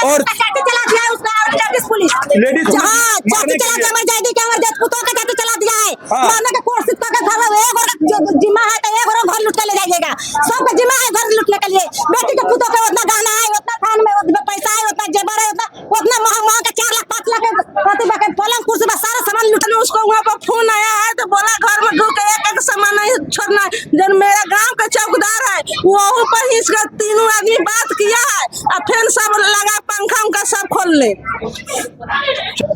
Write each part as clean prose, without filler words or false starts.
और चला दिया है उसका पुलिस लेडीज जाति चला दिया हमारे जाति के हमारे पुतों का जाति चला दिया है। हाँ। मारने का कोर्स का घर है एक जिम्मा है तो एक घर लूट के ले जाइएगा। सबका जिम्मा है घर लूटने के लिए। बेटी के पुतों का उतना गहना है उतना थान में उतना पैसा है उतना जेवर है उतना महंगा का 4 लाख 5 लाख प्रतिभा के पलंग कुर्सी में सारा सामान लूटने। उसको वहाँ पर फोन आया है तो बोला घर में ढूंढ के एक सामान नहीं छोड़ना। जब मेरा गाँव का चौकीदार है वहाँ पर ही इसका तीनों आदमी बात किया है और फिर सब लगा पंखा उनका सब खोल ले।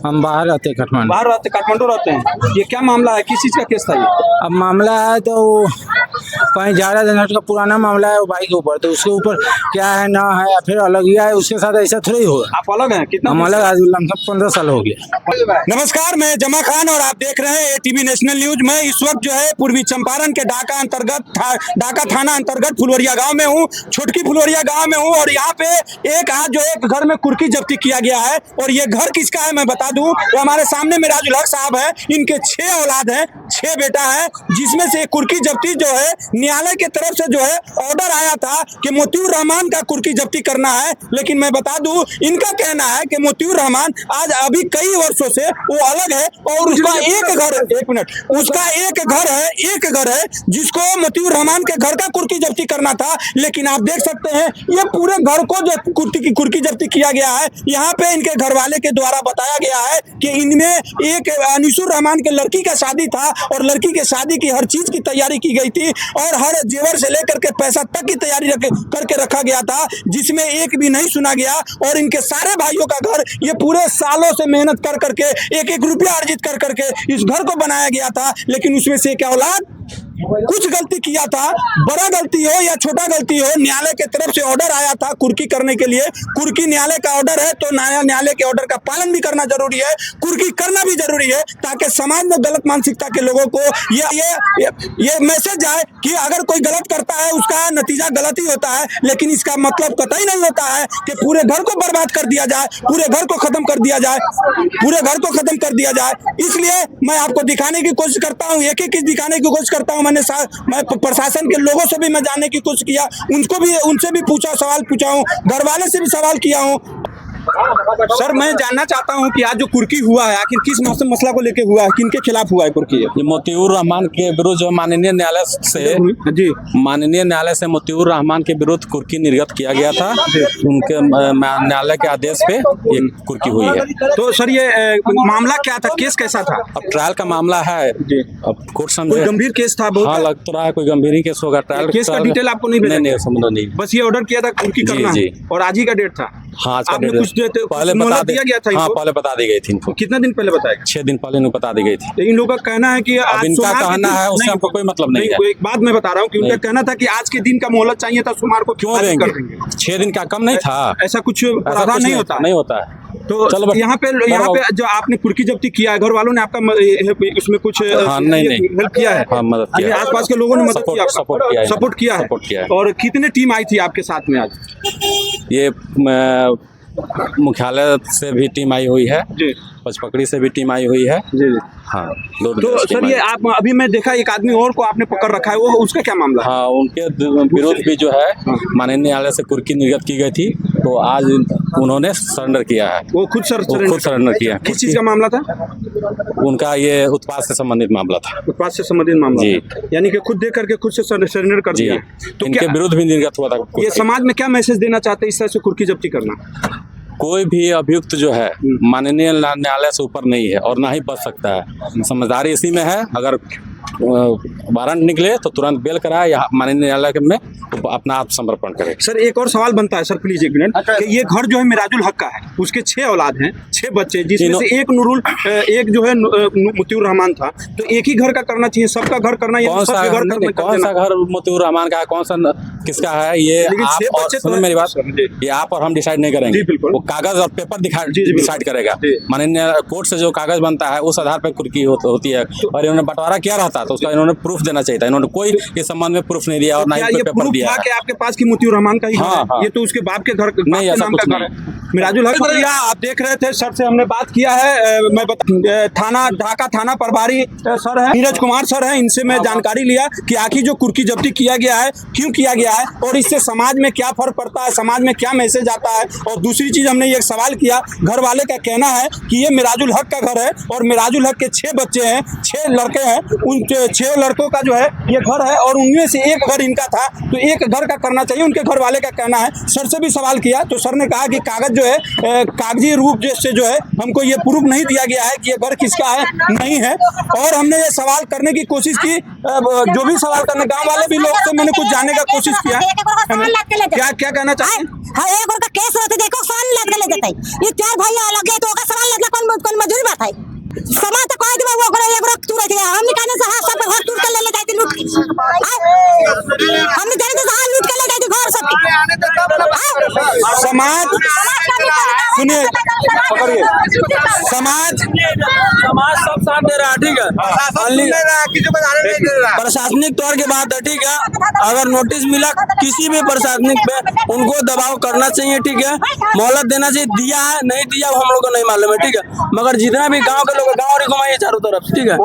हम बाहर रहते काठमांडू। बाहर रहते काठमांडू रहते हैं। ये क्या मामला है, किस चीज का केस था ये? अब मामला है तो कहीं जा रहा था, उसका पुराना मामला है वो भाई के ऊपर, तो उसके ऊपर क्या है ना है या फिर अलग ही है, उसके साथ ऐसा थोड़ी होगा। आप अलग हैं? कितना हम अलग आज 15 साल हो गया। नमस्कार, मैं जमा खान और आप देख रहे हैं एटीवी नेशनल न्यूज। मैं इस वक्त जो है पूर्वी चंपारण के डाका थाना अंतर्गत फुलवरिया गांव में हूं, छोटकी फुलवरिया गांव में हूं। और यहाँ पे एक घर में कुर्की जब्ती किया गया है। और ये घर किसका है मैं बता दूं, तो हमारे सामने मिराजुल हक साहब है। इनके 6 औलाद हैं, 6 बेटा है, जिसमें से कुर्की जब्ती जो है न्यायालय की तरफ से जो है ऑर्डर आया था कि मोतियूर रहमान का कुर्की जब्ती करना है। लेकिन मैं बता दूं, इनका कहना है कि मोतियूर रहमान आज अभी कई वर्षों से वो अलग है और उसका एक घर है जिसको मोतियूर रहमान के घर का कुर्की जब्ती करना था। लेकिन आप देख सकते हैं ये पूरे घर को जो कुर्की जब्ती किया गया है। यहाँ पे इनके घर वाले के द्वारा बताया गया है कि इनमें एक अनीसुर रहमान के लड़की का शादी था और लड़की के शादी की हर चीज की तैयारी की गई थी और हर जेवर से लेकर के पैसा तक की तैयारी करके रखा गया था, जिसमें एक भी नहीं सुना गया। और इनके सारे भाइयों का घर ये पूरे सालों से मेहनत कर करके एक रुपया अर्जित कर करके इस घर को बनाया गया था। लेकिन उसमें से एक औलाद कुछ गलती किया था, बड़ा गलती हो या छोटा गलती हो, न्यायालय के तरफ से ऑर्डर आया था कुर्की करने के लिए। कुर्की न्यायालय का ऑर्डर है तो न्यायालय के ऑर्डर का पालन भी करना जरूरी है, कुर्की करना भी जरूरी है, ताकि समाज में गलत मानसिकता के लोगों को ये मैसेज आए कि अगर कोई गलत करता है उसका नतीजा गलत ही होता है। लेकिन इसका मतलब कतई नहीं होता है कि पूरे घर को बर्बाद कर दिया जाए, पूरे घर को खत्म कर दिया जाए, इसलिए मैं आपको दिखाने की कोशिश करता हूँ, एक एक चीज दिखाने की कोशिश करता हूँ। मैं प्रशासन के लोगों से भी मैं जानने की कोशिश किया, उनसे भी सवाल पूछा हूँ, घर वाले से भी सवाल किया हूँ। सर, मैं जानना चाहता हूं कि आज जो कुर्की हुआ है आखिर किस मसला को लेके हुआ है, किनके खिलाफ हुआ है कुर्की? ये मोतियूर रहमान के विरुद्ध जो माननीय न्यायालय से मोतियूर रहमान के विरुद्ध कुर्की निर्गत किया गया था, उनके न्यायालय के आदेश पे ये कुर्की हुई है। तो सर ये मामला क्या था, केस कैसा था? अब ट्रायल का मामला है, अब कोर्ट समझे। गंभीर केस था बहुत? हाँ, लग तो रहा है कोई गंभीर ही केस होगा। ट्रायल केस का डिटेल आपको नहीं समझ नहीं, बस ये ऑर्डर किया था कुर्की करना है और आज ही का डेट था। हाँ, आपने कुछ पहले बता दिया गया था? हाँ, पहले बता दी गई थी इनको। कितना दिन पहले बताया? 6 दिन पहले इनको बता दी गई थी। इन लोगों का कहना है कि अब इनका कहना है उससे हमको कोई मतलब नहीं है। एक बात मैं बता रहा हूँ कि उनका कहना था कि आज के दिन का मोहलत चाहिए था, सोमवार को क्यों देंगे? 6 दिन का कम नहीं था? ऐसा कुछ प्रावधान नहीं होता है। तो चलो यहाँ पे जो आपने कुर्की जब्ती किया है, घर वालों ने आपका उसमें कुछ हेल्प किया है? हाँ, मदद किया। आसपास के लोगों ने मदद किया, सपोर्ट किया है। और कितने टीम आई थी आपके साथ में आज? ये मुख्यालय से भी टीम आई हुई है, पचपकड़ी से भी टीम आई हुई है जी। हाँ, तो सर ये आप अभी मैं देखा एक आदमी और को आपने पकड़ रखा है, वो उसका क्या मामला? हाँ, उनके विरोध भी जो है माननीय न्यायालय से कुर्की निर्गत की गई थी, तो आज उन्होंने सरेंडर किया है। वो खुद सरेंडर किया। किस चीज का मामला था उनका? ये उत्पाद से संबंधित मामला था। उत्पाद से संबंधित मामला था, यानी कि खुद देख करके खुद से सरेंडर कर दिया। तो इनके विरुद्ध भी निर्गत हुआ था। ये समाज में क्या मैसेज देना चाहते हैं इस तरह से कुर्की जब्ती करना? कोई भी अभियुक्त जो है माननीय न्यायालय से ऊपर नहीं है और ना ही बच सकता है। समझदारी इसी में है, अगर वारंट निकले तो तुरंत बेल कराए या माननीय न्यायालय में अपना आत्मसमर्पण करे। सर एक और सवाल बनता है सर, प्लीज एक मिनट, कि ये घर जो है मिराजुल हक का है, उसके 6 औलाद हैं, 6 बच्चे, जिसमें से एक नूरुल, एक जो है मोतियूर रहमान था। तो एक ही घर का करना चाहिए, सबका घर करना? कौन सा घर मोतियूर रहमान का है, कौन सा किसका है, ये सुनो मेरी बात, ये आप और हम डिसाइड नहीं करेंगे। वो कागज और पेपर डिसाइड करेगा। माननीय कोर्ट से जो कागज बनता है उस आधार पर कुर्की होती है। और इन्होंने बंटवारा किया रहता तो उसका इन्होंने प्रूफ देना चाहिए था। इन्होंने कोई इस संबंध में प्रूफ नहीं दिया और ना ही क्या कोई ये पेपर प्रूफ दिया था है। कि आपके पास की मोतियूर रहमान का ही घर हाँ, है? हाँ। ये तो उसके बाप के घर नहीं, के ऐसा नाम कुछ का घर नहीं। है। मिराजुल हक शुक्रिया। आप देख रहे थे, सर से हमने बात किया है। मैं थाना ढाका थाना प्रभारी सर है, नीरज कुमार सर है, इनसे मैं जानकारी लिया कि आखिर जो कुर्की जब्ती किया गया है क्यों किया गया है और इससे समाज में क्या फर्क पड़ता है, समाज में क्या मैसेज आता है। और दूसरी चीज हमने ये सवाल किया, घर वाले का कहना है कि ये मिराजुल हक का घर है और मिराजुल हक के 6 बच्चे हैं, 6 लड़के हैं, उन 6 लड़कों का जो है ये घर है और उनमें से एक घर इनका था, तो एक घर का करना चाहिए, उनके घर वाले का कहना है। सर से भी सवाल किया तो सर ने कहा कि कागज जो है कागजी रूप से जो है हमको ये प्रूफ नहीं दिया गया है कि ये घर किसका है, नहीं है। और हमने ये सवाल करने की कोशिश की, जो भी सवाल करने गांव वाले भी लोग से मैंने कुछ जानने का कोशिश किया। क्या कहना चाहते हैं? हाँ, एक और का केस रहते देखो सवाल लग के ले जाते हैं। ये 4 भाई अलग है तो ओका सवाल लगला कौन मजूरी बात है। समाज तो कोई दिवा वो करे एक रोक तू रह गया, हमने कहने से हां सब घर टूट के ले जाते लूट, हमने जाने से हां लूट के ले जाते घर सब। समाज सुनिए, पकड़िए, समाज सब साथ दे रहा है, ठीक है। प्रशासनिक तौर की बात है, ठीक है। अगर नोटिस मिला किसी भी प्रशासनिक पे उनको दबाव करना चाहिए, ठीक है। मोहलत देना चाहिए, दिया है नहीं दिया हम लोग को नहीं मालूम है, ठीक है। मगर जितना भी गांव के लोग गांव और घुमाइए चारों तरफ, ठीक है।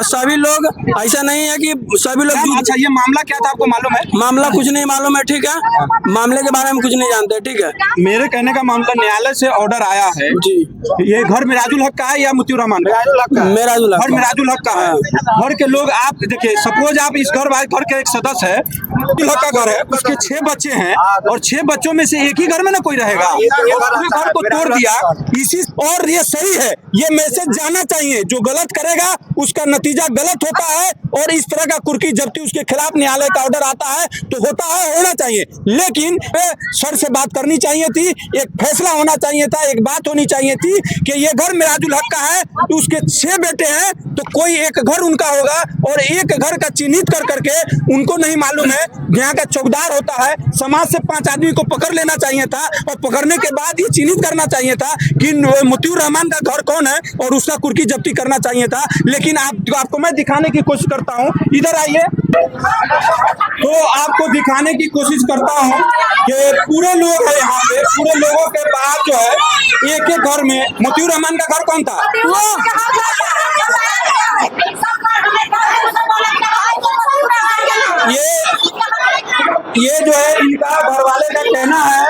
सभी लोग ऐसा नहीं है कि सभी लोग। अच्छा, ये मामला क्या था आपको मालूम है? मामला कुछ नहीं मालूम है, ठीक है। मामले के बारे में कुछ नहीं जानते, ठीक है। मेरे कहने का मामला, न्यायालय से ऑर्डर आया है जी। ये घर मिराजुल हक का है या मोतियूर रहमान का? मिराजुल हक घर मिराजुल हक का है। घर के लोग, आप देखिए, सपोज आप इस घर के एक सदस्य है, मिराजुल हक का घर है, उसके 6 बच्चे हैं और 6 बच्चों में से एक ही घर में ना कोई रहेगा, पूरे घर को तोड़ दिया इसी। और ये सही है, ये मैसेज जाना चाहिए, जो गलत करेगा उसका नतीजा गलत होता है। और इस तरह का कुर्की जब्ती उसके खिलाफ न्यायालय का ऑर्डर आता है तो होता है, होना चाहिए। लेकिन सर से बात करनी चाहिए थी, एक फैसला होना चाहिए था, एक बात होनी चाहिए थी कि ये घर मिराजुल हक का है तो उसके 6 बेटे हैं तो कोई एक घर उनका होगा और एक घर का चिन्हित कर करके उनको नहीं मालूम है, यहाँ का चौकीदार होता है, समाज से 5 आदमी को पकड़ लेना चाहिए था और पकड़ने के बाद ये चिन्हित करना चाहिए था कि मोतियूर रहमान का घर कौन है और उसका कुर्की जब्ती करना चाहिए था। लेकिन आपको मैं दिखाने की कोशिश करता हूँ, इधर आइए, तो आपको दिखाने की कोशिश करता हूँ कि पूरे लोग हैं यहाँ पे, पूरे लोगों के पास जो है एक एक घर में। मोतियूर रहमान का घर कौन था? ये जो है इनका घर वाले का कहना है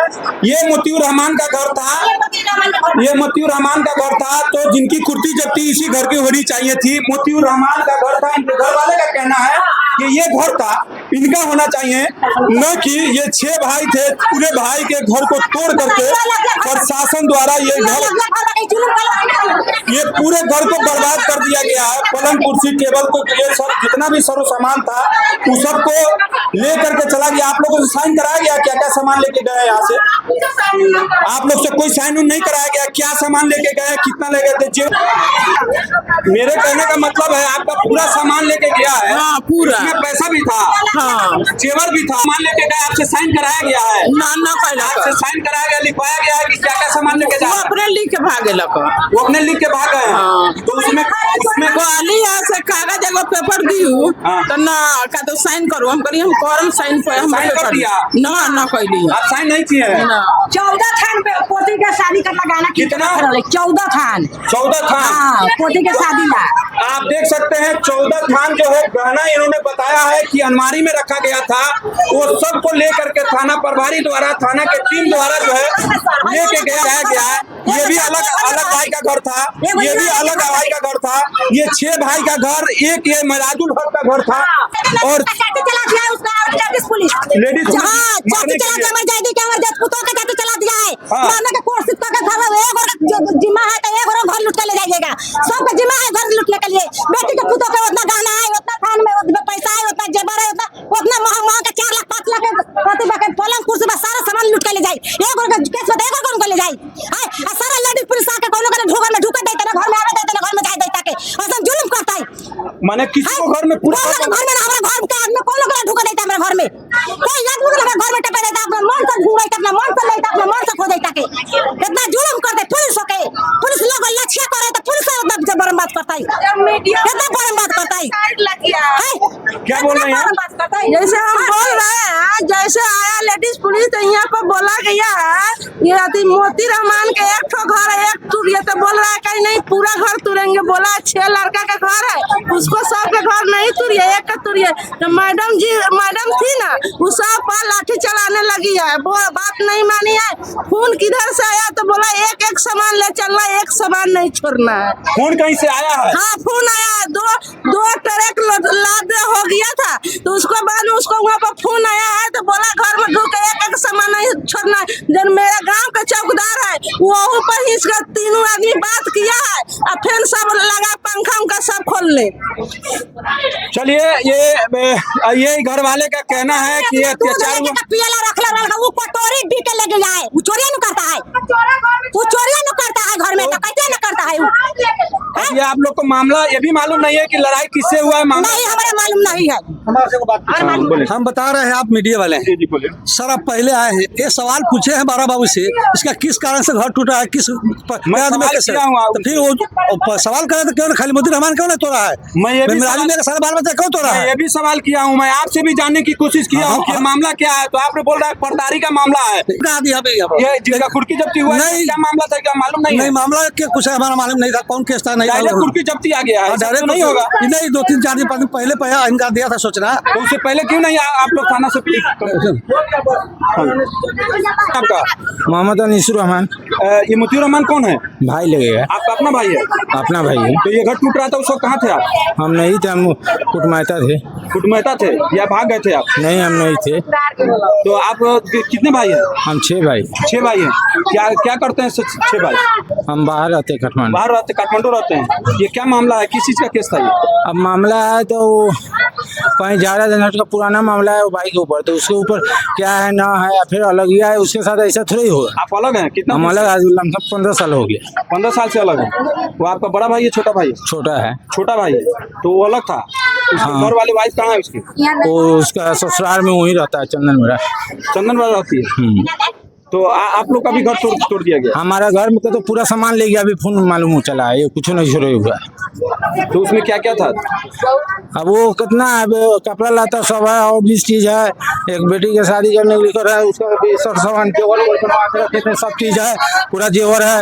ये मोतियूर रहमान का घर था, ये मोतियूर रहमान का घर था, तो जिनकी कुर्की जब्ती इसी घर की होनी चाहिए थी। मोतियूर रहमान का घर था, इनके घर वाले का कहना है कि ये घर था, इनका होना चाहिए, न कि ये 6 भाई थे, पूरे भाई के घर को तोड़ करके प्रशासन द्वारा ये पूरे घर को बर्बाद कर दिया गया है। पलंग कुर्सी टेबल को, ये सब जितना भी सरो सामान था उस सबको ले करके चला गया। आप लोगों से साइन कराया गया? क्या क्या सामान लेके गए यहाँ से? आप लोग से कोई साइन नहीं कराया गया? क्या सामान लेके गए, कितना ले गए थे? मेरे कहने का मतलब है आपका पूरा सामान लेके गया है। हाँ, पूरा। इसमें पैसा भी था, हाँ, जेवर भी था, सामान लेके गए, आपसे साइन कराया गया है? ना पहले आपसे साइन कराया गया, लिखवाया गया है कि क्या क्या सामान लेके जा? वो अपने लिख के भागे लगा, वो अपने लिख के भाग गए हैं। हाँ। तो उसमें कहली से कागज एगो पेपर दियो हाँ। तो ना का तो साइन करो, हम करी हम करम साइन पे हम साइन कर पेपर दिया? ना कहली आप साइन नहीं किए हैं? ना। 14 थान पे पोती के शादी का गाना कितना? 14 थान। 14 थान। हाँ, पोती के शादी ला। आप देख सकते हैं 14 थान जो है गहना इन्होंने बताया है कि अलमारी में रखा गया था, वो सबको लेकर के थाना प्रभारी द्वारा, थाना के टीम द्वारा जो है लेके गया है। ये भी अलग भाई का घर था, ये भी अलग भाई का घर था, ये 6 भाई का घर, एक ये मिराजुल हक का घर था। और चला दिया उसका लेडीज पुलिस, लेडीज हाँ, जाति चला दिया, हमारे जाति के हमारे पुतों का जाति चला दिया है। माना के कोर्स का घर है, एक और जिम्मा है तो एक और घर लूट के ले जाइएगा, सबका जिम्मा है घर लूटने के लिए। बेटी के पुतों का उतना गहना है, उतना थान में उतना पैसा है, उतना जेवर है, उतना महंगा का 4 लाख 5 लाख प्रतिभा के पलंग कुर्सी में सारा सामान लूट के ले जाए। एक और केस में एक और कौन को ले जाए? हां, सारा लेडीज पुलिस आके कोनो का ढोकर में ढुका देते ना, घर में आवे देते ना, घर में जाए देता के और सब जुल्म करता है। माने किसी को घर में पूरा घर में हमारा घर के आदमी कोनो का ढुका देता हमारे घर में, कोई आदमी को हमारे घर में टपा देता, अपना मन से घूमता, अपना मन से लेता, अपना मन से खो देता के कितना जुल्म करते पुलिस के। पुलिस लोग लक्ष्य करे तो पुलिस बर्बाद करता है, कितना बर्बाद करता है। मेरा मोती रहमान के एक ठो घर है, एक तुरिए तो बोल रहा है कहीं नहीं पूरा घर तुरेंगे। बोला 6 लड़का का घर है, उसको सबके घर नहीं तुरिए, एक का तुरिए। तो मैडम थी ना, वो सब पर लाठी चलाने लगी है, वो बात नहीं मानी है। खून किधर से आया तो बोला एक एक सामान ले चलना, एक सामान नहीं छोड़ना है। खून कहीं से आया है? हाँ खून आया, दो ट्रक लाद हो गया था, तो उसको बाद में उसको वहाँ पर खून आया है, तो बोला घर में ढूक एक एक सामान नहीं छोड़ना है। जब मेरा गांव का चौकीदार है वो ऊपर ही इसका तीनों आदमी बात किया है, और फिर सब लगा पंखा उनका सब खोल ले। चलिए, ये घर वाले का कहना है कि ये अत्याचार हुआ। वो कटोरी भी के लेके जाए, वो चोरिया न करता है, वो चोरिया न करता है घर में, तो कैसे न करता है वो? ये आप लोग को मामला ये भी मालूम नहीं है कि लड़ाई किससे हुआ है? मामला नहीं, हमारे मालूम नहीं है। हम बता रहे हैं, आप मीडिया वाले हैं। जी बोलिए। सर आप पहले आए हैं, ये सवाल पूछे हैं बारा बाबू से, इसका किस कारण से घर टूटा है, किस किया हूँ तो फिर वो सवाल करे तो क्यों खाली मोती रहमान क्यों नहीं तोड़ा है? मैं ये भी सारा बाल बच्चा क्यों तोड़ा है? ये भी सवाल किया हूँ, मैं आपसे भी जानने की कोशिश किया हूँ कि मामला क्या है, तो आपने बोल रहा है पर्दारी का मामला है। ये जिसका कुर्की जब्ती हुआ है, क्या मामला था, क्या मालूम नहीं? नहीं, मामला के कुछ हमारा मालूम नहीं था, कौन केस था नहीं। कुर्की जब्ती आ गया है, डायरेक्ट नहीं होगा। नहीं, 2-3-4 दिन पहले इनका दिया था सूचना, तो उससे पहले क्यों नहीं आप लोग थाना से? आपका मोहम्मद अनीसुर रहमान। ये मोतीउर रहमान कौन है? भाई लगेगा। आपका अपना भाई है? अपना भाई है। तो ये घर टूट रहा था, उस वक्त कहाँ थे आप? हम नहीं थे, हम कुटमायता थे। कुटुम्बता थे या भाग गए थे आप? नहीं, हम नहीं थे। तो आप कितने भाई हैं? हम 6 भाई। 6 भाई हैं। क्या करते हैं 6 भाई? हम बाहर रहते काठमांडू। बाहर रहते काठमांडू रहते हैं। ये क्या मामला है, किस चीज का केस था ये? अब मामला है तो कहीं ज़्यादा दिन का पुराना मामला है वो भाई के ऊपर, तो उसके ऊपर क्या है ना है या फिर अलग ही है, उसके साथ ऐसा थोड़ा ही होगा। आप अलग हैं? कितना? हम अलग आज 15 साल हो गया। 15 साल से अलग है। वो आपका बड़ा भाई है, छोटा भाई है? छोटा है। छोटा भाई है, तो वो अलग था। हाँ। घर वाली वाइफ कहाँ है उसकी? वो उसका ससुराल में वहीं रहता है, चंदन मेरा। चंदन वाला रहती है। तो आप लोग का भी घर तोड़ दिया गया? हमारा घर में तो पूरा सामान ले गया, अभी फोन मालूम चला है, ये कुछ नहीं छोड़े हुआ। तो उसमें क्या क्या था? अब वो कितना है, कपड़ा लाता सब है और 20 चीज है। एक बेटी के शादी करने के लिए कर रहा है, उसका भी सब सामान जेवर बनवा के रखे थे, सब चीज है, पूरा जेवर है।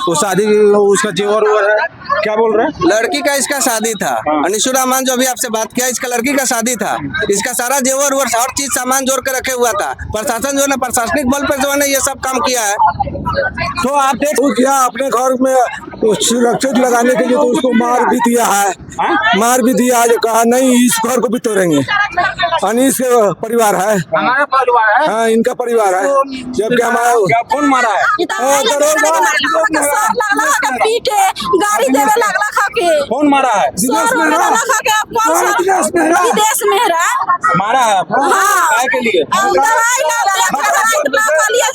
वो शादी उसका जेवर है। क्या बोल रहे हैं? लड़की का इसका शादी था। अनीसुर रहमान जो अभी आपसे बात किया, इसका लड़की का शादी था। इसका सारा जेवर और हर चीज सामान जोड़ के रखे हुआ था। प्रशासन जो है ना, प्रशासनिक बल पर जो है ना ये सब काम किया है। तो आप देख क्या अपने घर में सुरक्षित लगाने के लिए तो उसको मार भी दिया है, मार भी दिया है। कहा नहीं इस घर को भी तोड़ेंगे। अनीस के परिवार है, हमारा परिवार है। हाँ इनका परिवार है। जबकि हमारा क्या कौन मारा है? गाड़ी देवे लगला खाके। कौन मारा है? विदेश में मारा है? काय के लिए? दवाई लिया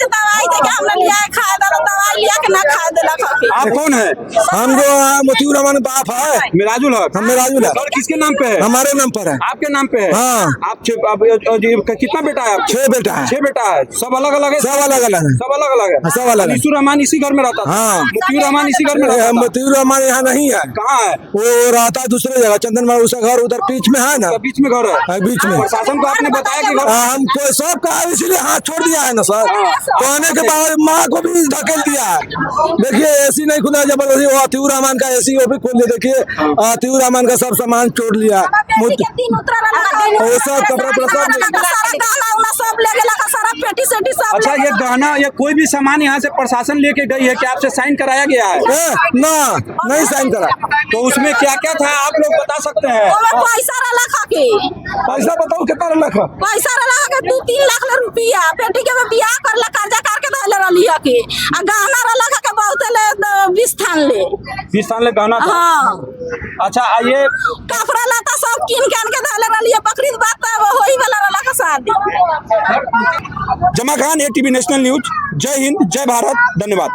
खा दवाई लिया के ना खा देला खाके। आप कौन है? हम जो मोतीउर रहमान बाप है, मिराजुल हक। हम मिराजुल हक। और किसके नाम पे है? हमारे नाम पर है। आपके नाम पे है? हाँ। आप कितना बेटा है? 6 बेटा है। 6 बेटा है। सब अलग अलग है? सब अलग अलग है। सब अलग अलग है। सब अलग है। अनीसुर रहमान इसी घर में रहता था? हाँ। मोतीउर रहमान इसी घर में रहता था? मोतीउर रहमान यहाँ नहीं है, कहाँ है? वो रहता है दूसरे जगह। चंदन मार उसका घर उधर बीच में है ना, तो बीच में घर है? बीच में। प्रशासन को आपने बताया कि घर? हमको सब कहा, इसलिए हाथ छोड़ दिया है ना सर। कहने के बाद माँ को भी धकेल दिया है। देखिए एसी नहीं खुला जबरदस्ती, वो अतीउर रहमान का एसी वो भी खोल दिया। देखिए अतीउर रहमान का सब सामान छोड़ लिया, वो सब कपड़ा सब ले गेला का सारा पेटी सेटी सब। अच्छा, ये गहना या कोई भी सामान यहाँ से प्रशासन लेके गई है कि आपसे साइन कराया गया है? ना नहीं साइन करा। तो उसमें क्या क्या था आप लोग बता सकते हैं? पैसा रला खाके। पैसा बताओ कितना रखा? पैसा रला के 2-3 लाख रुपया पेटी के में बियाह करला, कर्जा करके धैले रलिया के। आ गहना रला के बहुत ले 20 थान ले। 20 साल ले गहना था? हाँ। अच्छा, ये कपड़ा लाता सब किन के धैले रलिया। बकरीद बात होई वाला रला का शादी। जमा खान, ATV नेशनल न्यूज। जय हिंद, जय भारत, धन्यवाद।